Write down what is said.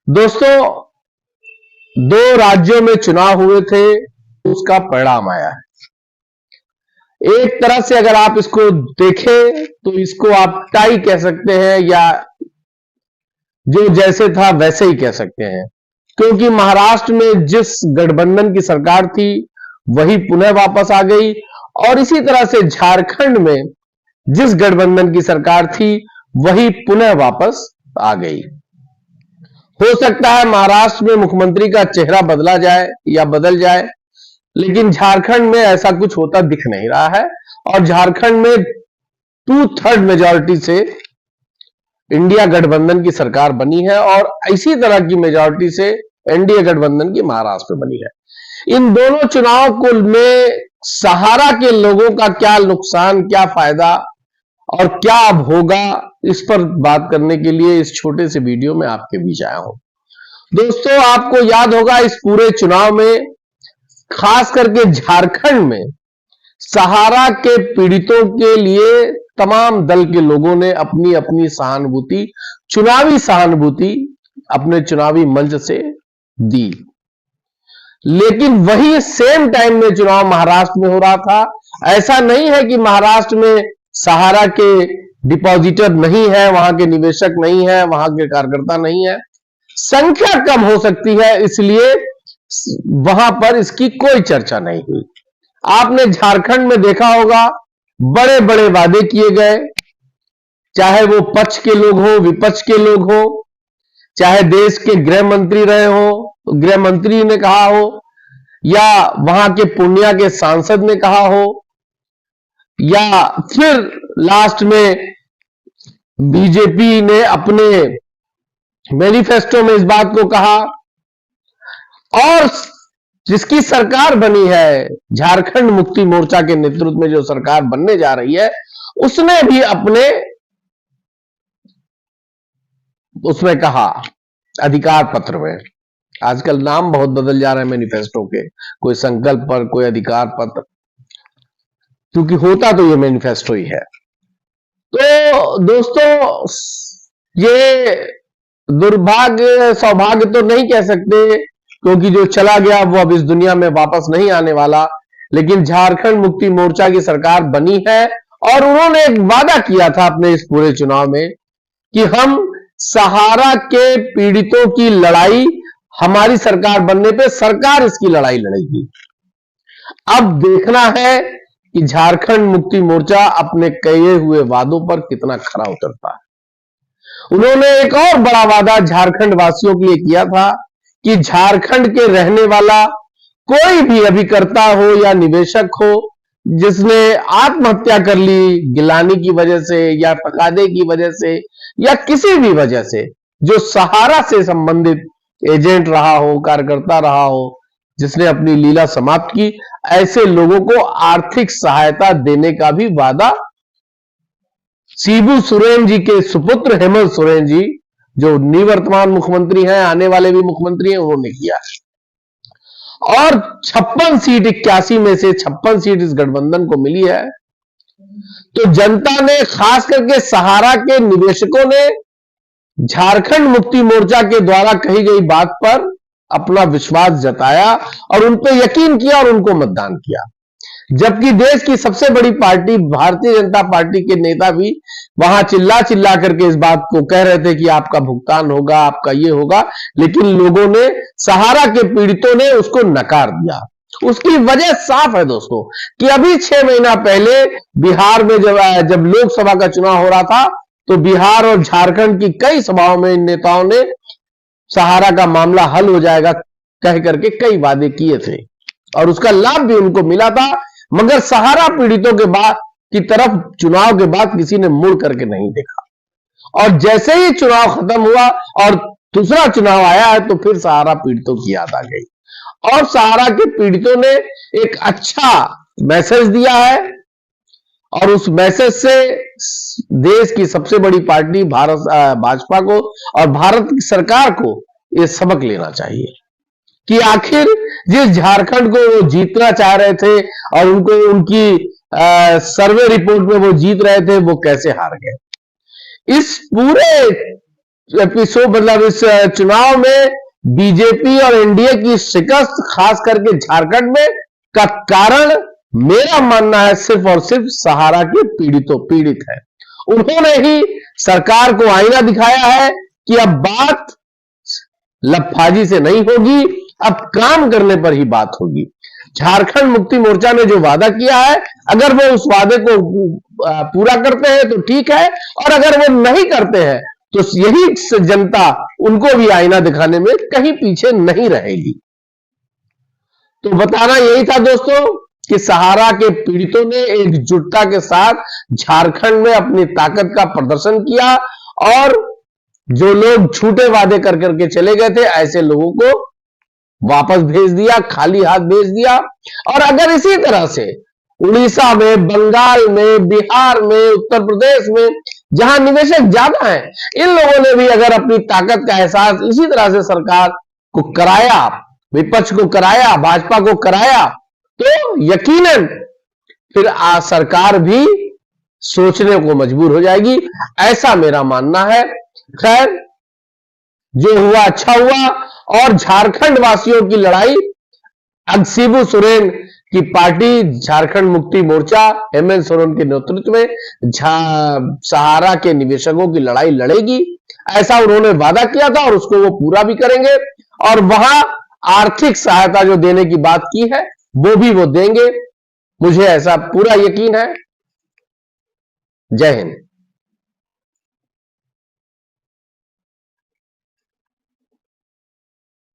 दोस्तों, दो राज्यों में चुनाव हुए थे, उसका परिणाम आया है। एक तरह से अगर आप इसको देखें तो इसको आप टाई कह सकते हैं या जो जैसे था वैसे ही कह सकते हैं, क्योंकि महाराष्ट्र में जिस गठबंधन की सरकार थी वही पुनः वापस आ गई, और इसी तरह से झारखंड में जिस गठबंधन की सरकार थी वही पुनः वापस आ गई। हो सकता है महाराष्ट्र में मुख्यमंत्री का चेहरा बदला जाए या बदल जाए, लेकिन झारखंड में ऐसा कुछ होता दिख नहीं रहा है। और झारखंड में 2/3 मेजॉरिटी से इंडिया गठबंधन की सरकार बनी है, और इसी तरह की मेजॉरिटी से एनडीए गठबंधन की महाराष्ट्र में बनी है। इन दोनों चुनाव को में सहारा के लोगों का क्या नुकसान, क्या फायदा और क्या अब होगा, इस पर बात करने के लिए इस छोटे से वीडियो में आपके बीच आया हूं। दोस्तों, आपको याद होगा इस पूरे चुनाव में खास करके झारखंड में सहारा के पीड़ितों के लिए तमाम दल के लोगों ने अपनी अपनी सहानुभूति, चुनावी सहानुभूति अपने चुनावी मंच से दी। लेकिन वही सेम टाइम में चुनाव महाराष्ट्र में हो रहा था। ऐसा नहीं है कि महाराष्ट्र में सहारा के डिपॉजिटर नहीं है, वहां के निवेशक नहीं है, वहां के कार्यकर्ता नहीं है, संख्या कम हो सकती है, इसलिए वहां पर इसकी कोई चर्चा नहीं हुई। आपने झारखंड में देखा होगा बड़े बड़े वादे किए गए, चाहे वो पक्ष के लोग हो, विपक्ष के लोग हो, चाहे देश के गृह मंत्री रहे हो, गृह मंत्री ने कहा हो, या वहां के पूर्णिया के सांसद ने कहा हो, या फिर लास्ट में बीजेपी ने अपने मैनिफेस्टो में इस बात को कहा। और जिसकी सरकार बनी है, झारखंड मुक्ति मोर्चा के नेतृत्व में जो सरकार बनने जा रही है, उसने भी अपने उसमें कहा अधिकार पत्र में, आजकल नाम बहुत बदल जा रहे हैं मैनिफेस्टो के, कोई संकल्प पर, कोई अधिकार पत्र, क्योंकि होता तो ये मैनिफेस्टो ही है। तो दोस्तों, ये दुर्भाग्य सौभाग्य तो नहीं कह सकते, क्योंकि जो चला गया वो अब इस दुनिया में वापस नहीं आने वाला, लेकिन झारखंड मुक्ति मोर्चा की सरकार बनी है, और उन्होंने एक वादा किया था अपने इस पूरे चुनाव में कि हम सहारा के पीड़ितों की लड़ाई, हमारी सरकार बनने पे सरकार इसकी लड़ाई लड़ेगी। अब देखना है कि झारखंड मुक्ति मोर्चा अपने कहे हुए वादों पर कितना खरा उतरता है। उन्होंने एक और बड़ा वादा झारखंड वासियों के लिए किया था कि झारखंड के रहने वाला कोई भी अभिकर्ता हो या निवेशक हो जिसने आत्महत्या कर ली गिलानी की वजह से या तकादे की वजह से या किसी भी वजह से, जो सहारा से संबंधित एजेंट रहा हो, कार्यकर्ता रहा हो, जिसने अपनी लीला समाप्त की, ऐसे लोगों को आर्थिक सहायता देने का भी वादा शिबू सोरेन जी के सुपुत्र हेमंत सोरेन जी, जो निवर्तमान मुख्यमंत्री हैं, आने वाले भी मुख्यमंत्री हैं, उन्होंने किया है। और 56 सीट 81 में से 56 सीट इस गठबंधन को मिली है। तो जनता ने, खास करके सहारा के निवेशकों ने झारखंड मुक्ति मोर्चा के द्वारा कही गई बात पर अपना विश्वास जताया और उन पर यकीन किया और उनको मतदान किया। जबकि देश की सबसे बड़ी पार्टी भारतीय जनता पार्टी के नेता भी वहां चिल्ला चिल्ला करके इस बात को कह रहे थे कि आपका भुगतान होगा, आपका ये होगा, लेकिन लोगों ने, सहारा के पीड़ितों ने उसको नकार दिया। उसकी वजह साफ है दोस्तों कि अभी 6 महीना पहले बिहार में जब लोकसभा का चुनाव हो रहा था, तो बिहार और झारखंड की कई सभाओं में इन नेताओं ने सहारा का मामला हल हो जाएगा कह करके कई वादे किए थे, और उसका लाभ भी उनको मिला था। मगर सहारा पीड़ितों के बाद की तरफ चुनाव के बाद किसी ने मुड़ करके नहीं देखा, और जैसे ही चुनाव खत्म हुआ और दूसरा चुनाव आया है, तो फिर सहारा पीड़ितों की याद आ गई, और सहारा के पीड़ितों ने एक अच्छा मैसेज दिया है, और उस मैसेज से देश की सबसे बड़ी पार्टी भाजपा को और भारत की सरकार को यह सबक लेना चाहिए कि आखिर जिस झारखंड को वो जीतना चाह रहे थे और उनको उनकी सर्वे रिपोर्ट में वो जीत रहे थे, वो कैसे हार गए। इस पूरे एपिसोड मतलब इस चुनाव में बीजेपी और एनडीए की शिकस्त खास करके झारखंड में का कारण मेरा मानना है सिर्फ और सिर्फ सहारा के पीड़ित है। उन्होंने ही सरकार को आईना दिखाया है कि अब बात लफाजी से नहीं होगी, अब काम करने पर ही बात होगी। झारखंड मुक्ति मोर्चा ने जो वादा किया है, अगर वो उस वादे को पूरा करते हैं तो ठीक है, और अगर वो नहीं करते हैं तो यही जनता उनको भी आईना दिखाने में कहीं पीछे नहीं रहेगी। तो बताना यही था दोस्तों कि सहारा के पीड़ितों ने एकजुटता के साथ झारखंड में अपनी ताकत का प्रदर्शन किया, और जो लोग झूठे वादे कर करके चले गए थे ऐसे लोगों को वापस भेज दिया, खाली हाथ भेज दिया। और अगर इसी तरह से उड़ीसा में, बंगाल में, बिहार में, उत्तर प्रदेश में जहां निवेशक ज्यादा हैं, इन लोगों ने भी अगर अपनी ताकत का एहसास इसी तरह से सरकार को कराया, विपक्ष को कराया, भाजपा को कराया, तो यकीनन फिर सरकार भी सोचने को मजबूर हो जाएगी, ऐसा मेरा मानना है। खैर, जो हुआ अच्छा हुआ, और झारखंड वासियों की लड़ाई शिबू सोरेन की पार्टी झारखंड मुक्ति मोर्चा हेमंत सोरेन के नेतृत्व में सहारा के निवेशकों की लड़ाई लड़ेगी, ऐसा उन्होंने वादा किया था और उसको वो पूरा भी करेंगे। और वहां आर्थिक सहायता जो देने की बात की है वो भी वो देंगे, मुझे ऐसा पूरा यकीन है। जय हिंद।